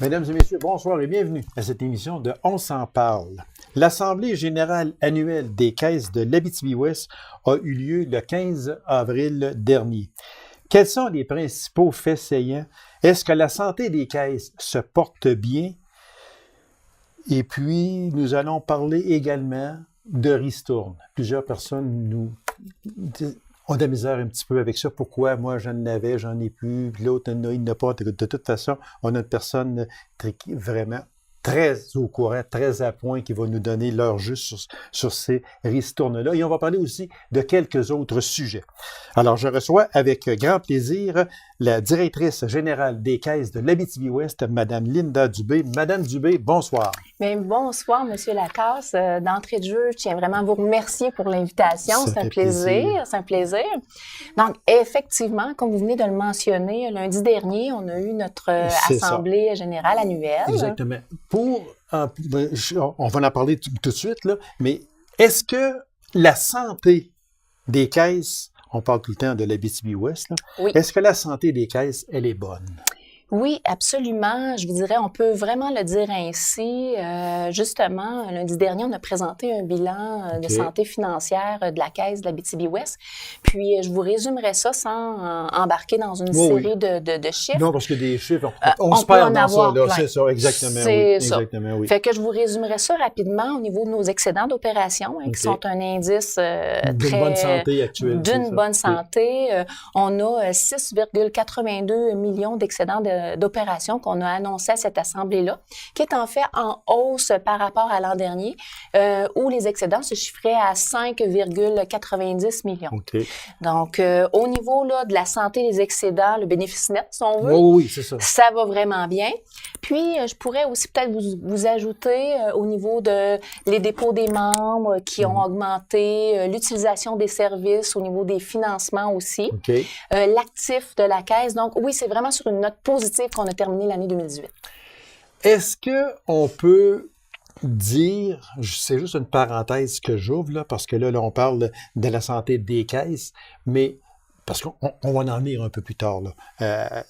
Mesdames et messieurs, bonsoir et bienvenue à cette émission de On s'en parle. L'Assemblée générale annuelle des caisses de l'Abitibi-Ouest a eu lieu le 15 avril dernier. Quels sont les principaux faits saillants? Est-ce que la santé des caisses se porte bien? Et puis, nous allons parler également de ristourne. Plusieurs personnes ont de la misère un petit peu avec ça. Pourquoi? Moi, j'en avais, j'en ai plus. Puis l'autre, il n'a pas. De toute façon, on a une personne vraiment très au courant, très à point, qui va nous donner l'heure juste sur ces ristournes-là. Et on va parler aussi de quelques autres sujets. Alors, je reçois avec grand plaisir la directrice générale des caisses de l'Abitibi-Ouest, Mme Linda Dubé. Madame Dubé, bonsoir. Bien, bonsoir, M. Lacasse. D'entrée de jeu, je tiens vraiment à vous remercier pour l'invitation. C'est un plaisir. C'est un plaisir. Donc, effectivement, comme vous venez de le mentionner, lundi dernier, on a eu notre Assemblée générale annuelle. Exactement. On va en parler tout de suite, là, mais est-ce que la santé des caisses, on parle tout le temps de l'Abitibi-Ouest, oui. Est-ce que la santé des caisses, elle est bonne? Oui, absolument. Je vous dirais, on peut vraiment le dire ainsi. Justement, lundi dernier, on a présenté un bilan de santé financière de la Caisse de l'Abitibi-Ouest. Puis, je vous résumerai ça sans embarquer dans une série de chiffres. Non, parce que des chiffres, on se perd dans ça, là. C'est ça, exactement. C'est ça. Exactement, oui. Fait que je vous résumerai ça rapidement au niveau de nos excédents d'opération, qui sont un indice d'une bonne santé actuelle. D'une bonne santé. On a 6,82 millions d'excédents d'opérations qu'on a annoncé à cette assemblée-là, qui est en fait en hausse par rapport à l'an dernier, où les excédents se chiffraient à 5,90 millions. Okay. Donc, au niveau là, de la santé des excédents, le bénéfice net, si on veut, oui, c'est ça. Ça va vraiment bien. Puis, je pourrais aussi peut-être vous ajouter au niveau de les dépôts des membres qui ont augmenté, l'utilisation des services au niveau des financements aussi, l'actif de la Caisse. Donc, oui, c'est vraiment sur une note positive qu'on a terminé l'année 2018. Est-ce qu'on peut dire, c'est juste une parenthèse que j'ouvre, là, parce que là, on parle de la santé des caisses, mais parce qu'on va en venir un peu plus tard, là,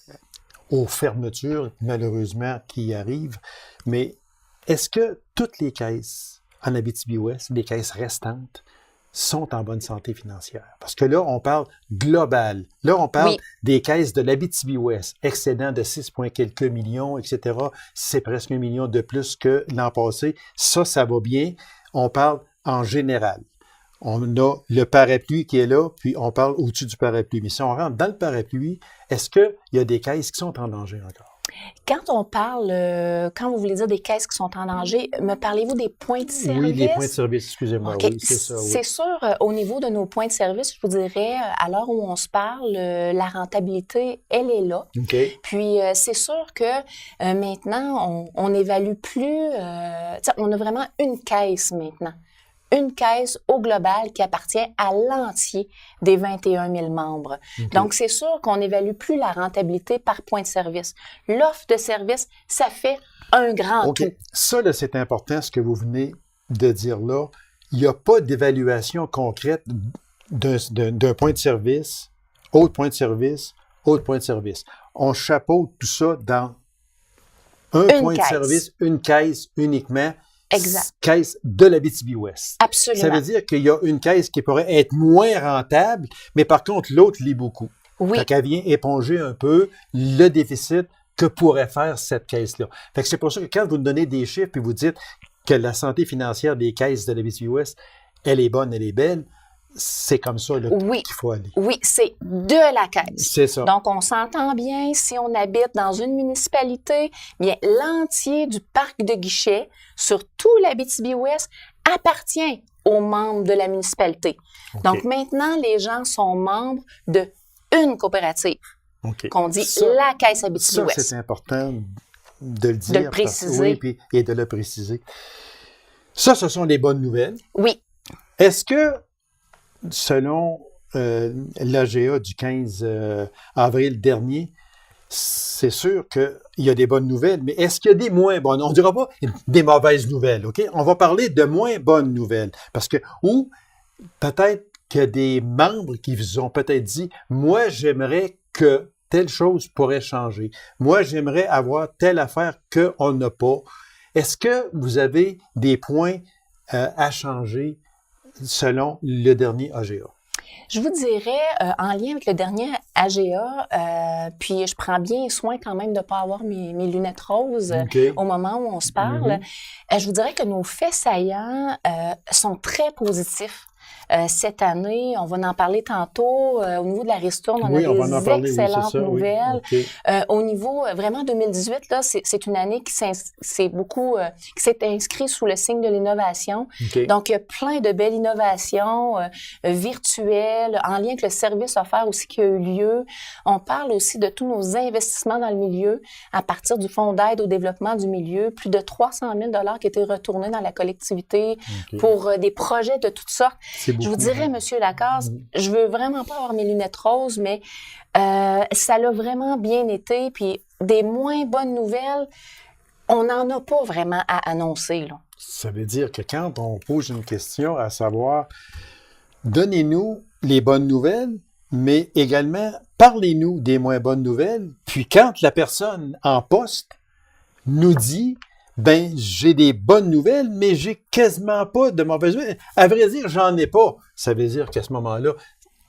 aux fermetures, malheureusement, qui arrivent. Mais est-ce que toutes les caisses en Abitibi-Ouest, les caisses restantes, sont en bonne santé financière? Parce que là, on parle global. Là, on parle des caisses de l'Abitibi-Ouest, excédent de 6 quelques millions, etc. C'est presque 1 million de plus que l'an passé. Ça va bien. On parle en général. On a le parapluie qui est là, puis on parle au-dessus du parapluie. Mais si on rentre dans le parapluie, est-ce qu'il y a des caisses qui sont en danger encore? Quand on parle, quand vous voulez dire des caisses qui sont en danger, me parlez-vous des points de service? Oui, les points de service, excusez-moi. Okay. Oui, c'est ça. Oui. C'est sûr, au niveau de nos points de service, je vous dirais, à l'heure où on se parle, la rentabilité, elle est là. Okay. Puis, c'est sûr que maintenant, on n'évalue plus, on a vraiment une caisse maintenant. Une caisse au global qui appartient à l'entier des 21 000 membres. Okay. Donc, c'est sûr qu'on n'évalue plus la rentabilité par point de service. L'offre de service, ça fait un grand tout. Ça, là, c'est important, ce que vous venez de dire là. Il n'y a pas d'évaluation concrète d'un point de service, autre point de service, autre point de service. On chapeaute tout ça dans un point de service, une caisse uniquement. Exact. Caisse de l'Abitibi-Ouest. Absolument. Ça veut dire qu'il y a une caisse qui pourrait être moins rentable, mais par contre, l'autre l'est beaucoup. Oui. Fait qu'elle vient éponger un peu le déficit que pourrait faire cette caisse-là. Fait que c'est pour ça que quand vous nous donnez des chiffres et vous dites que la santé financière des caisses de l'Abitibi-Ouest, elle est bonne, elle est belle, c'est comme ça là, qu'il faut aller. Oui, c'est de la caisse. C'est ça. Donc, on s'entend bien, si on habite dans une municipalité, bien, l'entier du parc de guichets sur tout l'Abitibi-Ouest appartient aux membres de la municipalité. Okay. Donc, maintenant, les gens sont membres d'une coopérative qu'on dit la Caisse Abitibi-Ouest. Ça, c'est important de le dire. De le préciser. Et de le préciser. Ça, ce sont les bonnes nouvelles. Oui. Est-ce que selon l'AGA du 15 avril dernier, c'est sûr qu'il y a des bonnes nouvelles, mais est-ce qu'il y a des moins bonnes? On ne dira pas des mauvaises nouvelles, OK? On va parler de moins bonnes nouvelles. Parce que, ou peut-être qu'il y a des membres qui vous ont peut-être dit « Moi, j'aimerais que telle chose pourrait changer. Moi, j'aimerais avoir telle affaire qu'on n'a pas. Est-ce que vous avez des points à changer selon le dernier AGA? Je vous dirais, en lien avec le dernier AGA, puis je prends bien soin quand même de ne pas avoir mes lunettes roses au moment où on se parle, je vous dirais que nos faits saillants sont très positifs. Cette année, on va en parler tantôt. Au niveau de la ristourne, on a des excellentes nouvelles. Au niveau, vraiment, 2018, là, c'est une année qui s'est inscrite sous le signe de l'innovation. Donc, il y a plein de belles innovations virtuelles, en lien avec le service offert aussi qui a eu lieu. On parle aussi de tous nos investissements dans le milieu à partir du Fonds d'aide au développement du milieu. Plus de 300 000 $ qui étaient retournés dans la collectivité pour des projets de toutes sortes. Je vous dirais, Monsieur Lacasse, je veux vraiment pas avoir mes lunettes roses, mais ça l'a vraiment bien été. Puis des moins bonnes nouvelles, on n'en a pas vraiment à annoncer, là. Ça veut dire que quand on pose une question à savoir, donnez-nous les bonnes nouvelles, mais également parlez-nous des moins bonnes nouvelles. Puis quand la personne en poste nous dit, ben, j'ai des bonnes nouvelles, mais j'ai quasiment pas de mauvaises nouvelles. À vrai dire, j'en ai pas. Ça veut dire qu'à ce moment-là,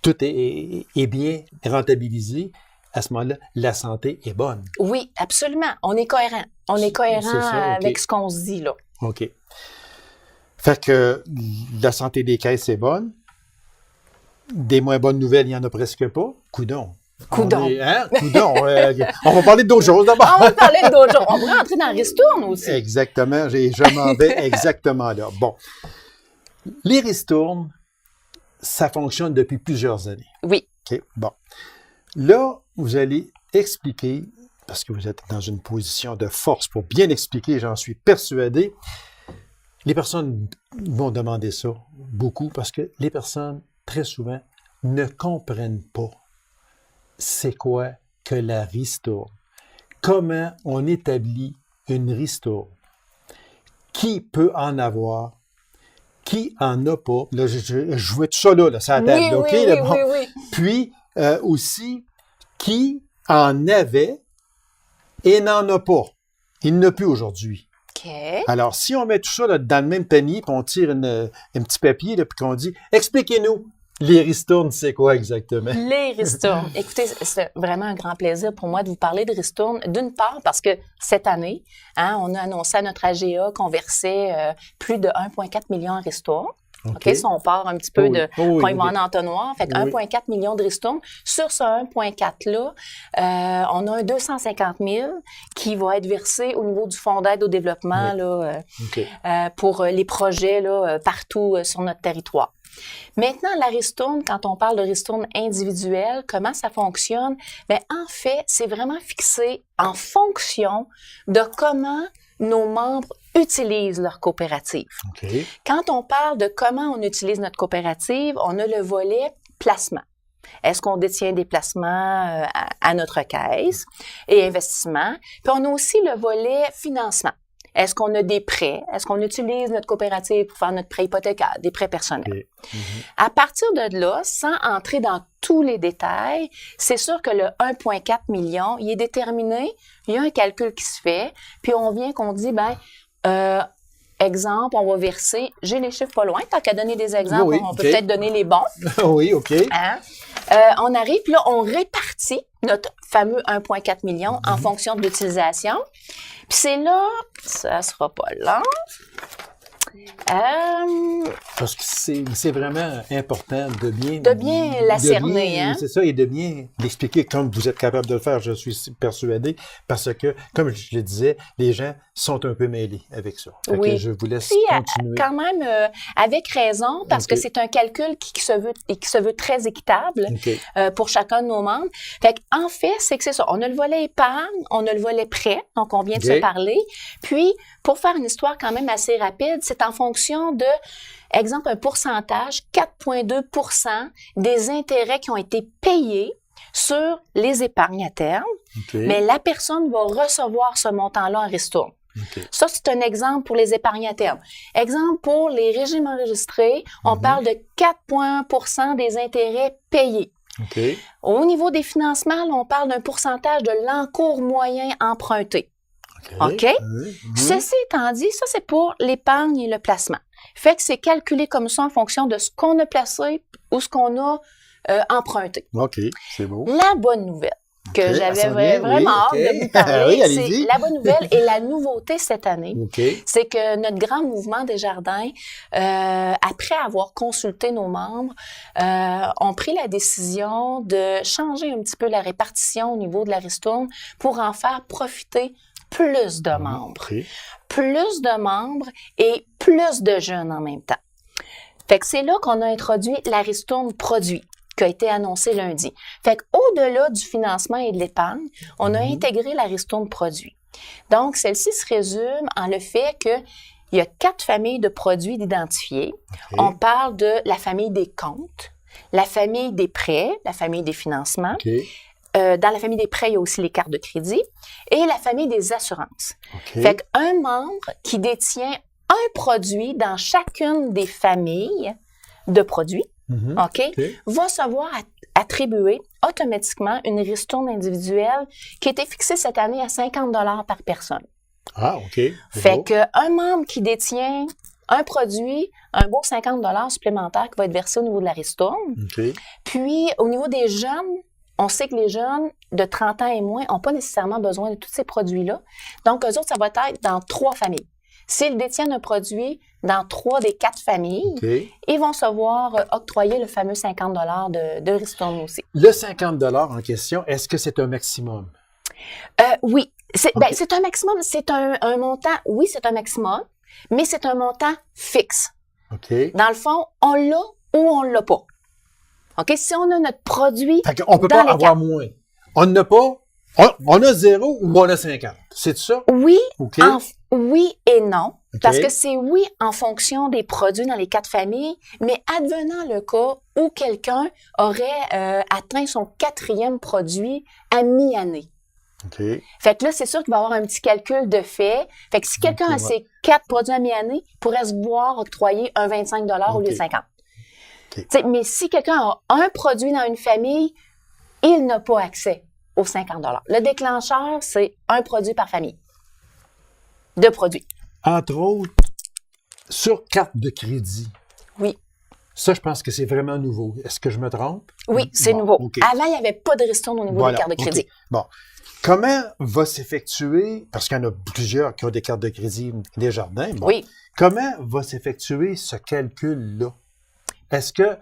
tout est bien rentabilisé. À ce moment-là, la santé est bonne. Oui, absolument. On est cohérent. On est cohérent avec ce qu'on se dit, là. OK. Fait que la santé des caisses est bonne. Des moins bonnes nouvelles, il n'y en a presque pas. Coudon. Coudon. Coudon. On va parler d'autres choses d'abord. On va parler d'autres choses. On va rentrer dans la ristourne aussi. Exactement. Je m'en vais exactement là. Bon. Les ristournes, ça fonctionne depuis plusieurs années. Oui. OK. Bon. Là, vous allez expliquer, parce que vous êtes dans une position de force pour bien expliquer, j'en suis persuadé. Les personnes vont demander ça beaucoup parce que les personnes, très souvent, ne comprennent pas c'est quoi que la ristourne. Comment on établit une ristourne? Qui peut en avoir? Qui en a pas? Là, je vois tout ça là, ça table. Oui, OK? Oui, là, bon. oui. Puis, aussi, qui en avait et n'en a pas. Il n'a plus aujourd'hui. OK. Alors, si on met tout ça là, dans le même panier, puis on tire un petit papier, là, puis qu'on dit « Expliquez-nous, les ristournes, c'est quoi exactement? » Les ristournes. Écoutez, c'est vraiment un grand plaisir pour moi de vous parler de ristournes. D'une part, parce que cette année, on a annoncé à notre AGA qu'on versait plus de 1,4 million en ristournes. OK, si on part un petit peu de quand ils vont en entonnoir, fait que 1,4 million de ristournes. Sur ce 1,4-là, on a un 250 000 qui va être versé au niveau du Fonds d'aide au développement là, pour les projets là, partout sur notre territoire. Maintenant, la ristourne, quand on parle de ristourne individuelle, comment ça fonctionne? Bien, en fait, c'est vraiment fixé en fonction de comment nos membres utilisent leur coopérative. Quand on parle de comment on utilise notre coopérative, on a le volet placement. Est-ce qu'on détient des placements à notre caisse et investissement? Puis on a aussi le volet financement. Est-ce qu'on a des prêts? Est-ce qu'on utilise notre coopérative pour faire notre prêt hypothécaire, des prêts personnels? À partir de là, sans entrer dans tous les détails, c'est sûr que le 1,4 million, il est déterminé, il y a un calcul qui se fait, puis on vient qu'on dit, exemple, on va verser, j'ai les chiffres pas loin, tant qu'à donner des exemples, on peut peut-être donner les bons. Oui, OK. On arrive, puis là, on répartit notre fameux 1,4 million en fonction de l'utilisation. Puis c'est là, ça sera pas long. Parce que c'est vraiment important de bien la cerner, hein? C'est ça, et de bien l'expliquer comme vous êtes capable de le faire, je suis persuadé, parce que, comme je le disais, les gens sont un peu mêlés avec ça. Fait que je vous laisse continuer. Quand même, avec raison, parce que c'est un calcul qui se veut très équitable pour chacun de nos membres. Fait qu'en fait, c'est que c'est ça. On a le volet épargne, on a le volet prêt, donc on vient de se parler. Puis, pour faire une histoire quand même assez rapide, c'est en fonction de, exemple, un pourcentage, 4,2 % des intérêts qui ont été payés sur les épargnes à terme, mais la personne va recevoir ce montant-là en ristourne. Ça, c'est un exemple pour les épargnes à terme. Exemple pour les régimes enregistrés, on parle de 4 % des intérêts payés. OK. Au niveau des financements, là, on parle d'un pourcentage de l'encours moyen emprunté. OK? Ceci étant dit, ça, c'est pour l'épargne et le placement. Fait que c'est calculé comme ça en fonction de ce qu'on a placé ou ce qu'on a emprunté. OK, c'est beau. La bonne nouvelle que OK, j'avais ça vient, vraiment hâte oui, OK. de vous parler, Oui, allez-y. c'est la bonne nouvelle et la nouveauté cette année. OK. C'est que notre grand mouvement Desjardins, après avoir consulté nos membres, ont pris la décision de changer un petit peu la répartition au niveau de la ristourne pour en faire profiter plus de membres. OK. Plus de membres et plus de jeunes en même temps. Fait que c'est là qu'on a introduit la ristourne produit qui a été annoncé lundi. Fait qu'au-delà du financement et de l'épargne, on a intégré la ristourne produit. Donc, celle-ci se résume en le fait qu'il y a 4 familles de produits d'identifier. OK. On parle de la famille des comptes, la famille des prêts, la famille des financements. OK. Dans la famille des prêts, il y a aussi les cartes de crédit et la famille des assurances. OK. Fait qu'un membre qui détient un produit dans chacune des familles de produits, OK, va se voir attribuer automatiquement une ristourne individuelle qui a été fixée cette année à 50 $ par personne. Ah, OK. C'est Fait beau. qu'un membre qui détient un produit, un beau 50 $ supplémentaire qui va être versé au niveau de la ristourne. OK. Puis, au niveau des jeunes, on sait que les jeunes de 30 ans et moins n'ont pas nécessairement besoin de tous ces produits-là. Donc, eux autres, ça va être dans 3 familles. S'ils détiennent un produit dans 3 des 4 familles, OK. ils vont se voir octroyer le fameux 50 $ de ristourne aussi. Le 50 $ en question, est-ce que c'est un maximum? Oui, c'est OK. c'est un maximum, c'est un montant, oui, c'est un maximum, mais c'est un montant fixe. OK. Dans le fond, on l'a ou on l'a pas. OK? Si on a notre produit Fait qu'on peut dans pas les avoir cartes, moins. On n'a pas. On a 0 ou on a 50. C'est ça? oui, OK. oui et non. OK. Parce que c'est oui en fonction des produits dans les 4 familles, mais advenant le cas où quelqu'un aurait atteint son 4e produit à mi-année. OK. Fait que là, c'est sûr qu'il va y avoir un petit calcul de fait. Fait que si quelqu'un a ses 4 produits à mi-année, il pourrait se voir octroyer un 25 $ au lieu de 50. OK. T'sais, mais si quelqu'un a un produit dans une famille, il n'a pas accès aux 50 $. Le déclencheur, c'est un produit par famille. 2 produits. Entre autres, sur carte de crédit. Oui. Ça, je pense que c'est vraiment nouveau. Est-ce que je me trompe? Oui, c'est Bon, nouveau. OK. Avant, il n'y avait pas de ristourne au niveau des cartes de crédit. OK. Bon. Comment va s'effectuer, parce qu'il y en a plusieurs qui ont des cartes de crédit Desjardins, bon, Oui. comment va s'effectuer ce calcul-là? Est-ce que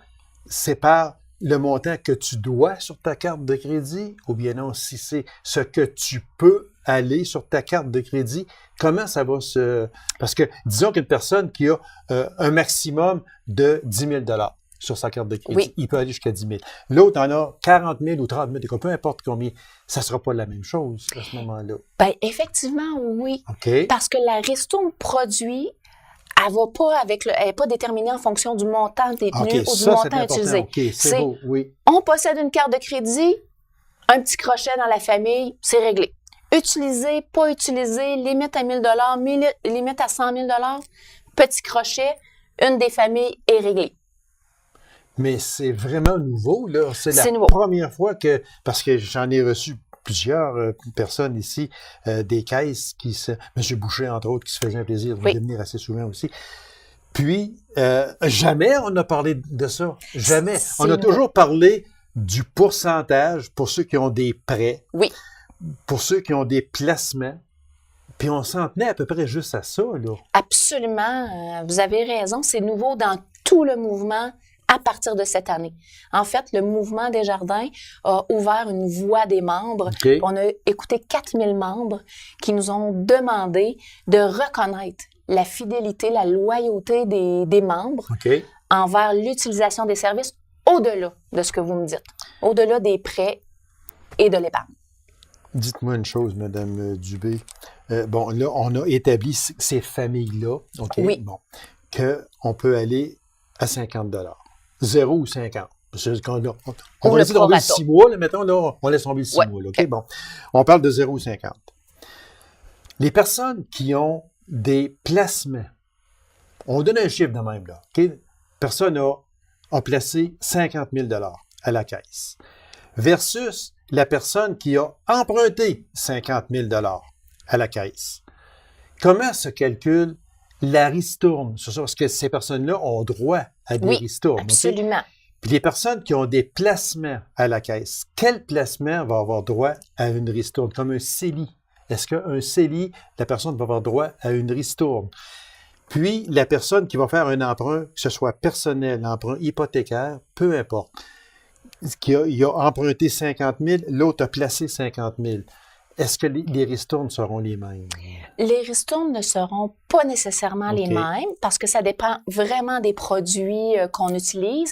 c'est par le montant que tu dois sur ta carte de crédit ou bien non, si c'est ce que tu peux aller sur ta carte de crédit, comment ça va se... Parce que disons qu'une personne qui a un maximum de 10 000 $ sur sa carte de crédit, Oui. il peut aller jusqu'à 10 000. L'autre en a 40 000 ou 30 000, peu importe combien, ça ne sera pas la même chose à ce moment-là. Bien, effectivement, oui. OK? Parce que la ristourne produit, elle va pas elle n'est pas déterminée en fonction du montant détenu OK, ou du ça, c'est montant important. utilisé. OK, c'est beau, oui. On possède une carte de crédit, un petit crochet dans la famille, c'est réglé. Utilisé, pas utilisé, limite à 1 000 $, limite à 100 000 $, petit crochet, une des familles est réglée. Mais c'est vraiment nouveau, là. C'est la nouveau. première fois que, parce que j'en ai reçu plusieurs personnes ici, des caisses qui se, M. Boucher, entre autres, qui se faisait un plaisir de Oui. venir assez souvent aussi. Puis, jamais on a parlé de ça. Jamais. C'est On a nouveau. toujours parlé du pourcentage pour ceux qui ont des prêts, Oui. pour ceux qui ont des placements. Puis on s'en tenait à peu près juste à ça, là. Absolument. Vous avez raison. C'est nouveau dans tout le mouvement à partir de cette année. En fait, le mouvement Desjardins a ouvert une voie des membres. OK. On a écouté 4000 membres qui nous ont demandé de reconnaître la fidélité, la loyauté des membres OK. envers l'utilisation des services au-delà de ce que vous me dites, au-delà des prêts et de l'épargne. Dites-moi une chose, Madame Dubé. Bon, là, on a établi ces familles-là, OK? Oui. Bon, qu'on peut aller à 50 $. 0 ou 50. On Ou va le laisser tomber le prorata. 6 mois, là, mettons, là, on laisse tomber le 6 Ouais. mois, là, OK? Bon, on parle de 0 ou 50. Les personnes qui ont des placements, on donne un chiffre de même, là, OK? Personne a placé 50 000 $. à la caisse versus la personne qui a emprunté 50 000 à la caisse. Comment se calcule la ristourne sur ça? Parce que ces personnes-là ont droit à des ristournes. Absolument. Okay? Puis les personnes qui ont des placements à la caisse, quel placement va avoir droit à une ristourne? Comme un CELI. Est-ce qu'un CELI, la personne va avoir droit à une ristourne? Puis, la personne qui va faire un emprunt, que ce soit personnel, emprunt hypothécaire, peu importe, il a emprunté 50 000, l'autre a placé 50 000. Est-ce que les ristournes seront les mêmes? Les ristournes ne seront pas nécessairement les mêmes parce que ça dépend vraiment des produits qu'on utilise.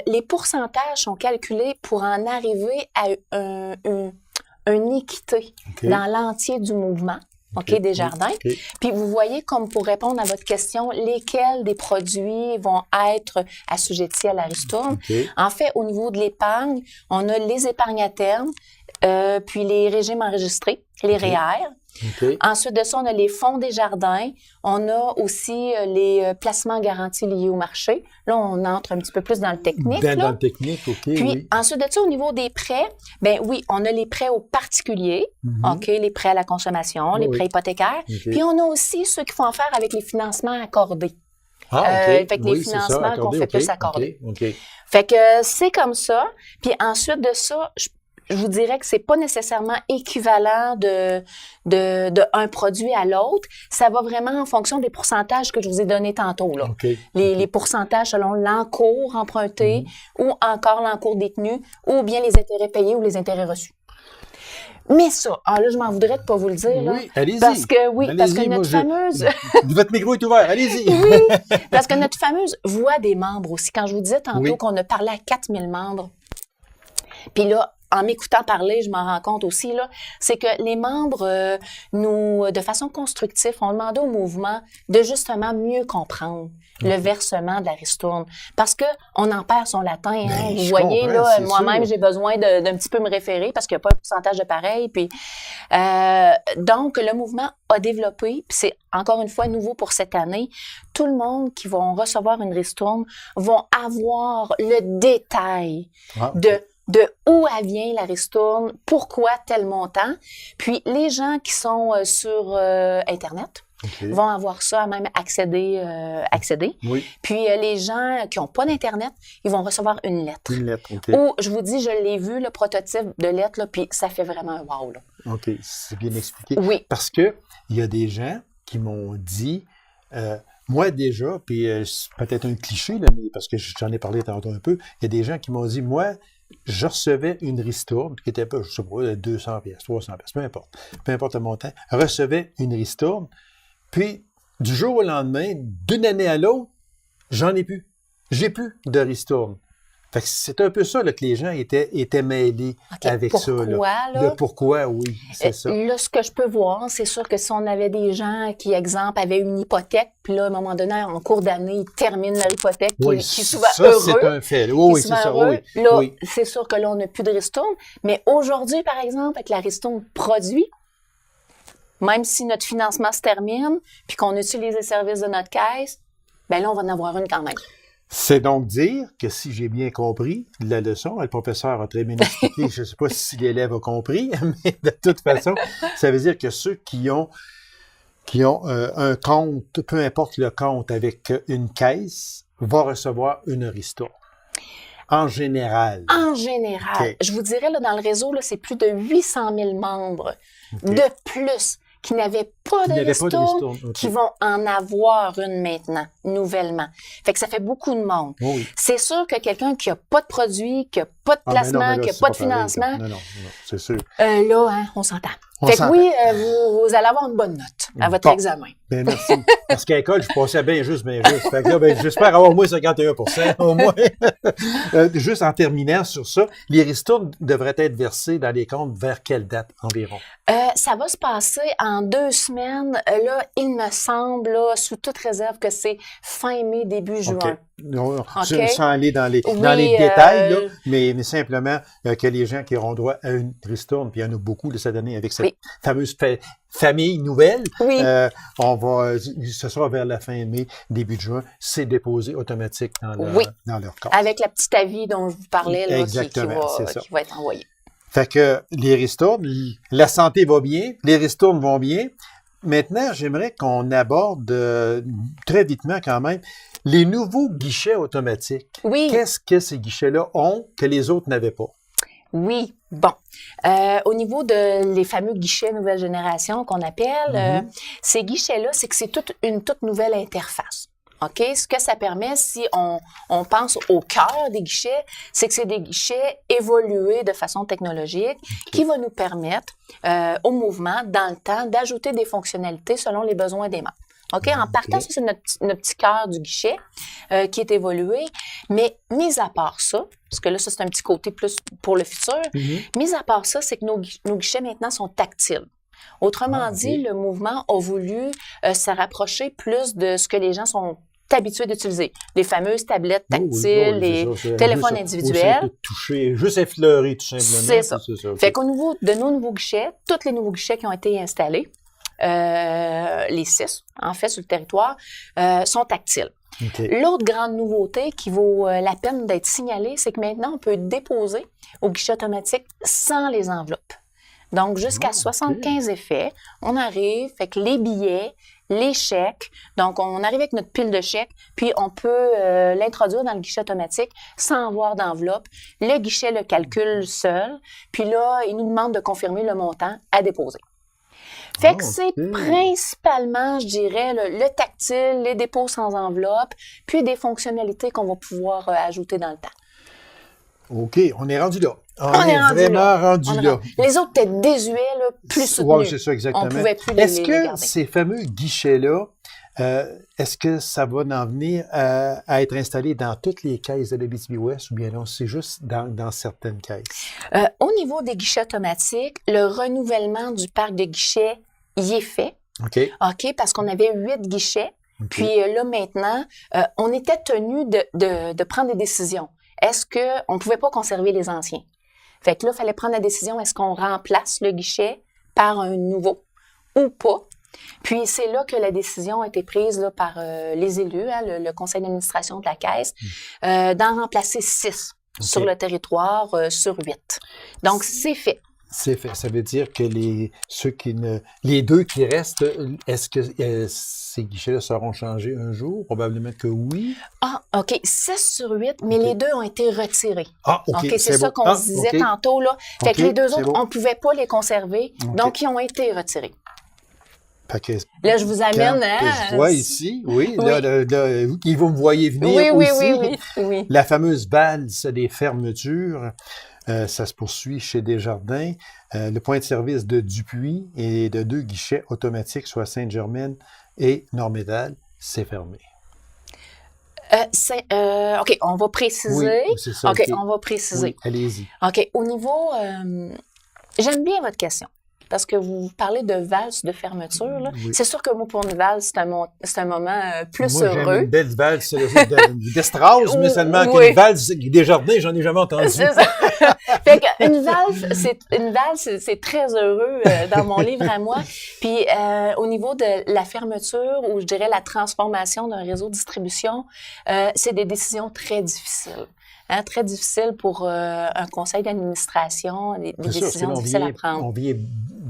Les pourcentages sont calculés pour en arriver à une équité dans l'entier du mouvement. Des jardins. Puis vous voyez, comme pour répondre à votre question, lesquels des produits vont être assujettis à la ristourne. En fait, au niveau de l'épargne, on a les épargnes à terme, puis les régimes enregistrés, les REER. Ensuite de ça, on a les fonds des jardins. On a aussi les placements garantis liés au marché. Là, on entre un petit peu plus dans le technique. Dans le technique, Puis, ensuite de ça, au niveau des prêts, ben oui, on a les prêts aux particuliers, les prêts à la consommation, les prêts hypothécaires. Puis, on a aussi ceux qui font affaire avec les financements accordés. Fait que les financements qu'on fait plus accorder. Fait que c'est comme ça. Puis ensuite de ça, je vous dirais que c'est pas nécessairement équivalent de un produit à l'autre. Ça va vraiment en fonction des pourcentages que je vous ai donnés tantôt, là. Les pourcentages selon l'encours emprunté ou encore l'encours détenu ou bien les intérêts payés ou les intérêts reçus. Mais ça, là, je m'en voudrais de pas vous le dire, là. Oui, allez-y. Parce que notre fameuse... Votre micro est ouvert, allez-y. Oui, parce que notre fameuse voix des membres aussi. Quand je vous disais tantôt qu'on a parlé à 4000 membres, puis là, en m'écoutant parler, je m'en rends compte aussi, là, c'est que les membres, de façon constructive, ont demandé au mouvement de justement mieux comprendre le versement de la ristourne. Parce que on en perd son latin, hein. Vous voyez, là, moi-même, j'ai besoin d'un petit peu me référer parce qu'il n'y a pas un pourcentage de pareil. Puis, donc, le mouvement a développé, puis c'est encore une fois nouveau pour cette année, tout le monde qui vont recevoir une ristourne vont avoir le détail de où elle vient la ristourne, pourquoi tel montant. Puis les gens qui sont sur Internet vont avoir ça à même accéder. Oui. Puis les gens qui n'ont pas d'Internet, ils vont recevoir une lettre. Une lettre, Ou, je vous dis, je l'ai vu, le prototype de lettre, là, puis ça fait vraiment un wow, là. OK, c'est bien expliqué. Oui. Parce que il y a des gens qui m'ont dit... moi, déjà, puis c'est peut-être un cliché, là, mais parce que j'en ai parlé tantôt un peu, il y a des gens qui m'ont dit, moi, je recevais une ristourne qui était pas, je sais pas, 200 pièces, 300 pièces, peu importe le montant, recevais une ristourne, puis du jour au lendemain, d'une année à l'autre, j'en ai plus. J'ai plus de ristourne. Fait que c'est un peu ça là, que les gens étaient mêlés avec pourquoi, ça. Là. Le pourquoi, oui, c'est ça. Là, ce que je peux voir, c'est sûr que si on avait des gens qui, exemple, avaient une hypothèque, puis là, à un moment donné, en cours d'année, ils terminent leur hypothèque, qui souvent ça, heureux. C'est un fait. Oui, c'est ça. Heureux. Oui, là, oui. c'est sûr que là, on n'a plus de ristourne. Mais aujourd'hui, par exemple, avec la ristourne produit, même si notre financement se termine, puis qu'on utilise les services de notre caisse, ben là, on va en avoir une quand même. C'est donc dire que si j'ai bien compris la leçon, le professeur a très bien expliqué, je ne sais pas si l'élève a compris, mais de toute façon, ça veut dire que ceux qui ont un compte, peu importe le compte, avec une caisse, vont recevoir une ristourne. En général. En général. Je vous dirais, là, dans le réseau, là, c'est plus de 800 000 membres de plus qui n'avaient pas de ristourne, qui vont en avoir une maintenant, nouvellement. Fait que ça fait beaucoup de monde. Oui. C'est sûr que quelqu'un qui n'a pas de produit, qui n'a pas de placement, qui n'a pas de financement, non, c'est sûr. Là, hein, on s'entend. Fait que oui, vous allez avoir une bonne note à votre examen. Ben merci. Parce qu'à l'école, je passais bien juste. Fait que là, j'espère avoir au moins 51%, au moins. Juste en terminant sur ça, les ristournes devraient être versées dans les comptes vers quelle date environ? Ça va se passer en 2 semaines. Là, il me semble, là, sous toute réserve, que c'est fin mai, début juin. sans aller dans les Oui, détails, là, mais simplement que les gens qui auront droit à une ristourne, puis il y en a beaucoup de cette année avec cette Oui. fameuse famille nouvelle, Oui. ce sera vers la fin mai, début de juin, c'est déposé automatique dans leur compte. Avec la petite avis dont je vous parlais, là, Exactement, qui va être envoyé. Fait que les ristournes, la santé va bien, les ristournes vont bien. Maintenant, j'aimerais qu'on aborde très vitement quand même les nouveaux guichets automatiques. Oui. Qu'est-ce que ces guichets-là ont que les autres n'avaient pas? Oui, bon. Au niveau de les fameux guichets nouvelle génération qu'on appelle, ces guichets-là, c'est que c'est une toute nouvelle interface. OK? Ce que ça permet, si on pense au cœur des guichets, c'est que c'est des guichets évolués de façon technologique qui va nous permettre, au mouvement, dans le temps, d'ajouter des fonctionnalités selon les besoins des membres. OK? En partant, ça, c'est notre petit cœur du guichet qui est évolué. Mais mis à part ça, parce que là, ça, c'est un petit côté plus pour le futur, mis à part ça, c'est que nos guichets maintenant sont tactiles. Autrement dit, le mouvement a voulu se rapprocher plus de ce que les gens sont habitués d'utiliser. Les fameuses tablettes tactiles, les téléphones individuels. Juste toucher, juste effleurer, tout simplement. C'est ça. Fait qu'au niveau de nos nouveaux guichets, tous les nouveaux guichets qui ont été installés, les 6, en fait, sur le territoire, sont tactiles. L'autre grande nouveauté qui vaut la peine d'être signalée, c'est que maintenant, on peut déposer au guichet automatique sans les enveloppes. Donc, jusqu'à 75 effets, on arrive, fait que les billets, les chèques, donc on arrive avec notre pile de chèques, puis on peut l'introduire dans le guichet automatique sans avoir d'enveloppe. Le guichet le calcule seul, puis là, il nous demande de confirmer le montant à déposer. Fait que c'est principalement, je dirais, le tactile, les dépôts sans enveloppe, puis des fonctionnalités qu'on va pouvoir ajouter dans le temps. OK, on est rendu là. On est vraiment rendu là. Les autres étaient désuets, là, plus soutenus. Oui, c'est ça, exactement. On pouvait plus Est-ce les que garder. ces fameux guichets-là, est-ce que ça va en venir à être installé dans toutes les caisses de l'Abitibi-Ouest ou bien non, c'est juste dans certaines caisses? Au niveau des guichets automatiques, le renouvellement du parc de guichets y est fait. OK, parce qu'on avait 8 guichets. Puis là, maintenant, on était tenu de prendre des décisions. Est-ce qu'on ne pouvait pas conserver les anciens? Fait que là, il fallait prendre la décision, est-ce qu'on remplace le guichet par un nouveau ou pas? Puis c'est là que la décision a été prise là, par les élus, hein, le conseil d'administration de la Caisse, d'en remplacer 6 sur le territoire sur 8. Donc, c'est fait. C'est fait. Ça veut dire que les deux qui restent, est-ce que ces guichets-là seront changés un jour? Probablement que oui. Ah, OK. 6 sur 8, mais les deux ont été retirés. Ah, OK. C'est ça qu'on se disait tantôt, là. Fait que les deux autres, on ne pouvait pas les conserver, donc ils ont été retirés. Là, je vous amène... je vois ici, là, vous me voyez venir aussi. Oui. La fameuse valse des fermetures, ça se poursuit chez Desjardins. Le point de service de Dupuis et de 2 guichets automatiques, soit Sainte-Germaine et Nord-Métal, c'est fermé. OK, on va préciser. Oui, c'est ça. OK, on va préciser. Oui, allez-y. OK, au niveau... j'aime bien votre question. Parce que vous parlez de valse de fermeture. Là. C'est sûr que moi, pour une valse, c'est un moment plus moi, heureux. J'aime une belle valse d'Estrauss, mais seulement qu'une valse des Jardins, j'en ai jamais entendu. C'est ça. Fait qu'une valse, c'est très heureux dans mon livre à moi. Puis au niveau de la fermeture, ou je dirais la transformation d'un réseau de distribution, c'est des décisions très difficiles. Très difficile pour un conseil d'administration, des décisions difficiles à prendre. On vient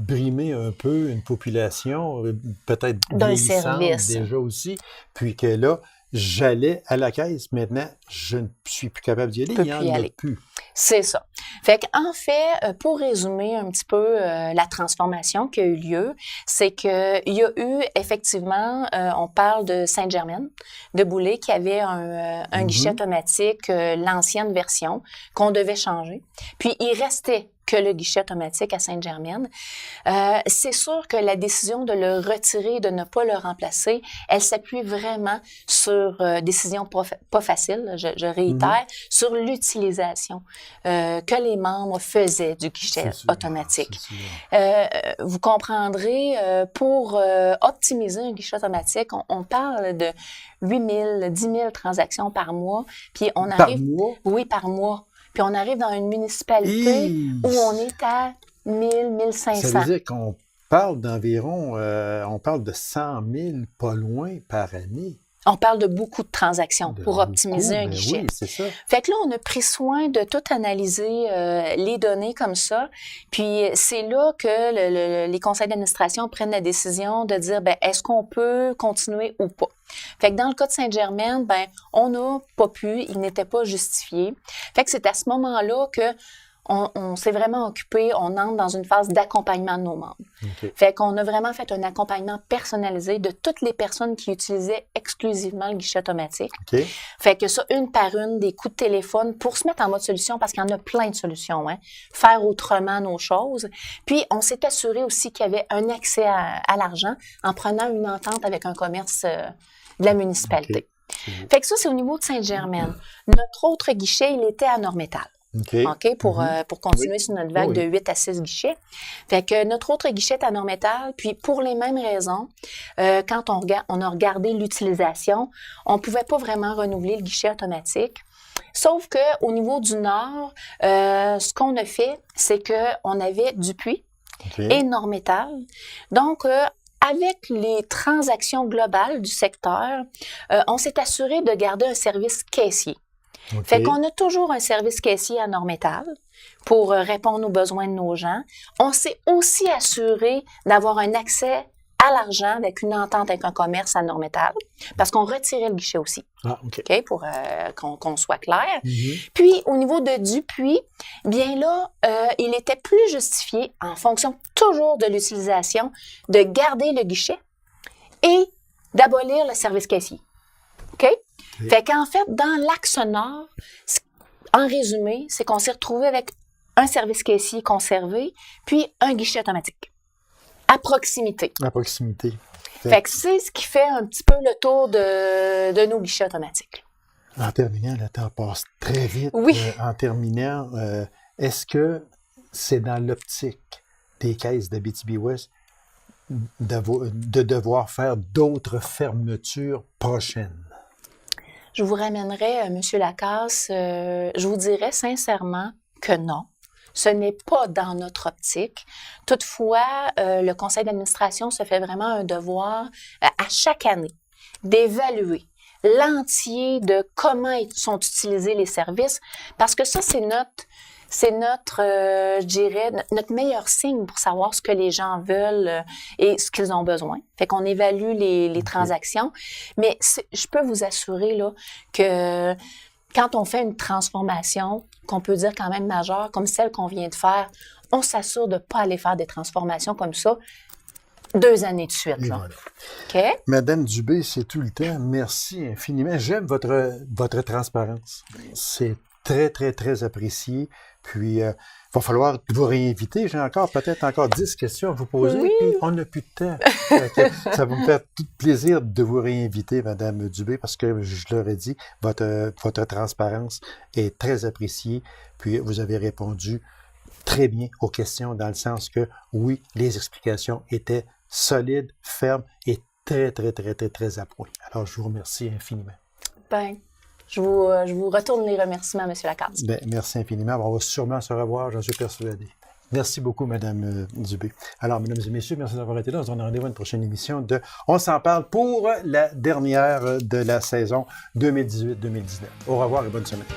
brimer un peu une population, peut-être d'un vieillissante service déjà aussi, puis que là, j'allais à la caisse. Maintenant, je ne suis plus capable d'y aller. Il n'y en a plus. C'est ça. Fait qu'en fait, pour résumer un petit peu la transformation qui a eu lieu, c'est qu'il y a eu effectivement, on parle de Sainte-Germaine, de Boulay, qui avait un guichet automatique, l'ancienne version, qu'on devait changer. Puis il restait que le guichet automatique à Sainte-Germaine. C'est sûr que la décision de le retirer, de ne pas le remplacer, elle s'appuie vraiment sur décision pas facile, je réitère, sur l'utilisation que les membres faisaient du guichet automatique. Vous comprendrez, pour optimiser un guichet automatique, on parle de 8 000, 10 000 transactions par mois. Puis on arrive, par mois? Oui, par mois. Puis on arrive dans une municipalité où on est à 1000, 1500. Ça veut dire qu'on parle d'environ, on parle de 100 000 pas loin par année. On parle de beaucoup de transactions pour optimiser un guichet. Oui, c'est ça. Fait que là, on a pris soin de tout analyser les données comme ça. Puis c'est là que les conseils d'administration prennent la décision de dire, est-ce qu'on peut continuer ou pas? Fait que dans le cas de Sainte-Germaine, on n'a pas pu, il n'était pas justifié. Fait que c'est à ce moment-là que on s'est vraiment occupé, on entre dans une phase d'accompagnement de nos membres. Okay. Fait qu'on a vraiment fait un accompagnement personnalisé de toutes les personnes qui utilisaient exclusivement le guichet automatique. Okay. Fait que ça, une par une, des coups de téléphone pour se mettre en mode solution, parce qu'il y en a plein de solutions, hein. Faire autrement nos choses. Puis, on s'est assuré aussi qu'il y avait un accès à l'argent en prenant une entente avec un commerce de la municipalité. Okay. Fait que ça, c'est au niveau de Sainte-Germaine. Notre autre guichet, il était à Nord-Métal. OK, pour continuer sur notre vague de 8 à 6 guichets. Fait que notre autre guichet est à Nord-Métal, puis pour les mêmes raisons, quand on a regardé l'utilisation, on ne pouvait pas vraiment renouveler le guichet automatique. Sauf qu'au niveau du Nord, ce qu'on a fait, c'est qu'on avait Dupuis et Nord-Métal. Donc, avec les transactions globales du secteur, on s'est assuré de garder un service caissier. Okay. Fait qu'on a toujours un service caissier à Nord-Métal pour répondre aux besoins de nos gens. On s'est aussi assuré d'avoir un accès à l'argent avec une entente avec un commerce à Nord-Métal parce qu'on retirait le guichet aussi. Okay, pour qu'on soit clair. Puis, au niveau de Dupuis, bien là, il était plus justifié, en fonction toujours de l'utilisation, de garder le guichet et d'abolir le service caissier. OK? Fait qu'en fait, dans l'axe nord, en résumé, c'est qu'on s'est retrouvé avec un service caissier conservé, puis un guichet automatique. À proximité. À proximité. Fait que c'est ce qui fait un petit peu le tour de nos guichets automatiques. En terminant, le temps passe très vite. Oui. En terminant, est-ce que c'est dans l'optique des caisses d'Abitibi-Ouest de devoir faire d'autres fermetures prochaines? Je vous ramènerai, M. Lacasse, je vous dirais sincèrement que non. Ce n'est pas dans notre optique. Toutefois, le conseil d'administration se fait vraiment un devoir à chaque année d'évaluer l'entier de comment sont utilisés les services, parce que ça, c'est notre, je dirais, notre meilleur signe pour savoir ce que les gens veulent et ce qu'ils ont besoin. Fait qu'on évalue les transactions. Mais je peux vous assurer là que quand on fait une transformation, qu'on peut dire quand même majeure, comme celle qu'on vient de faire, on s'assure de ne pas aller faire des transformations comme ça 2 années de suite. Là. Voilà. Okay? Madame Dubé, c'est tout le temps. Merci infiniment. J'aime votre transparence. C'est très, très, très apprécié. Puis, il va falloir vous réinviter. J'ai peut-être encore 10 questions à vous poser. Oui. Puis, on n'a plus de temps. Ça va me faire tout plaisir de vous réinviter, Madame Dubé, parce que je leur ai dit, votre transparence est très appréciée. Puis, vous avez répondu très bien aux questions, dans le sens que, oui, les explications étaient solides, fermes et très, très, très, très, très à point. Alors, je vous remercie infiniment. Ben, je vous retourne les remerciements, M. Lacasse. Ben, merci infiniment. On va sûrement se revoir, j'en suis persuadé. Merci beaucoup, Mme Dubé. Alors, mesdames et messieurs, merci d'avoir été là. On se donne rendez-vous à une prochaine émission de On s'en parle pour la dernière de la saison 2018-2019. Au revoir et bonne semaine.